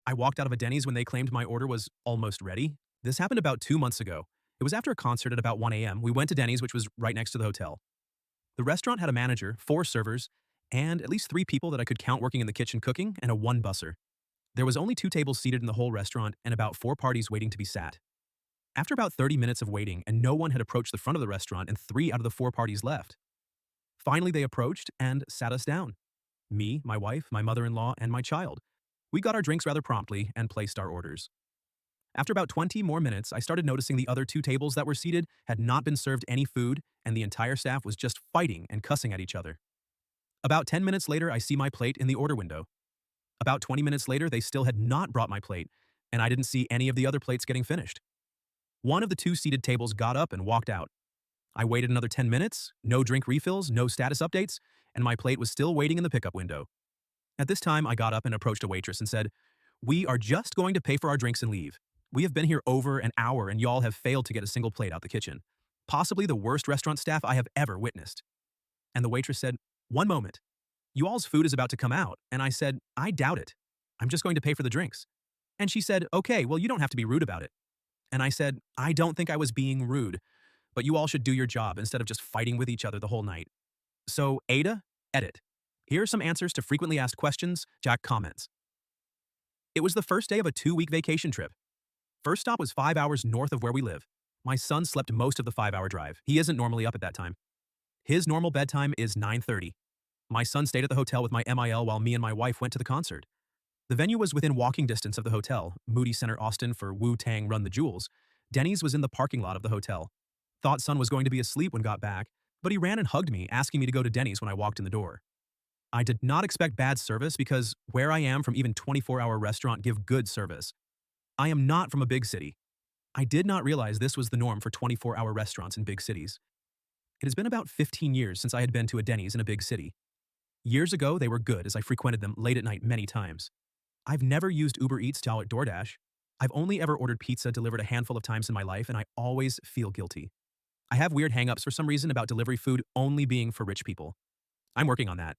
I walked out of a Denny's when they claimed my order was almost ready. This happened about 2 months ago. It was after a concert at about 1 a.m. We went to Denny's, which was right next to the hotel. The restaurant had a manager, 4 servers, and at least 3 people that I could count working in the kitchen cooking, and a 1 busser. There was only 2 tables seated in the whole restaurant and about 4 parties waiting to be sat. After about 30 minutes of waiting and no one had approached the front of the restaurant and 3 out of the 4 parties left. Finally, they approached and sat us down. Me, my wife, my mother-in-law, and my child. We got our drinks rather promptly and placed our orders. After about 20 more minutes, I started noticing the other 2 tables that were seated had not been served any food, and the entire staff was just fighting and cussing at each other. About 10 minutes later, I see my plate in the order window. About 20 minutes later, they still had not brought my plate, and I didn't see any of the other plates getting finished. One of the 2 seated tables got up and walked out. I waited another 10 minutes, no drink refills, no status updates, and my plate was still waiting in the pickup window. At this time, I got up and approached a waitress and said, "We are just going to pay for our drinks and leave. We have been here over an hour and y'all have failed to get a single plate out the kitchen. Possibly the worst restaurant staff I have ever witnessed." And the waitress said, "One moment. You all's food is about to come out." And I said, "I doubt it. I'm just going to pay for the drinks." And she said, "Okay, well, you don't have to be rude about it." And I said, "I don't think I was being rude, but you all should do your job instead of just fighting with each other the whole night." So, AITA, edit. Here are some answers to frequently asked questions, Jack comments. It was the first day of a 2-week vacation trip. First stop was 5 hours north of where we live. My son slept most of the 5-hour drive. He isn't normally up at that time. His normal bedtime is 9:30. My son stayed at the hotel with my MIL while me and my wife went to the concert. The venue was within walking distance of the hotel, Moody Center Austin for Wu-Tang Run the Jewels. Denny's was in the parking lot of the hotel. Thought son was going to be asleep when got back, but he ran and hugged me, asking me to go to Denny's when I walked in the door. I did not expect bad service because where I am from even 24-hour restaurant give good service. I am not from a big city. I did not realize this was the norm for 24-hour restaurants in big cities. It has been about 15 years since I had been to a Denny's in a big city. Years ago, they were good as I frequented them late at night many times. I've never used Uber Eats or DoorDash. I've only ever ordered pizza delivered a handful of times in my life, and I always feel guilty. I have weird hang-ups for some reason about delivery food only being for rich people. I'm working on that.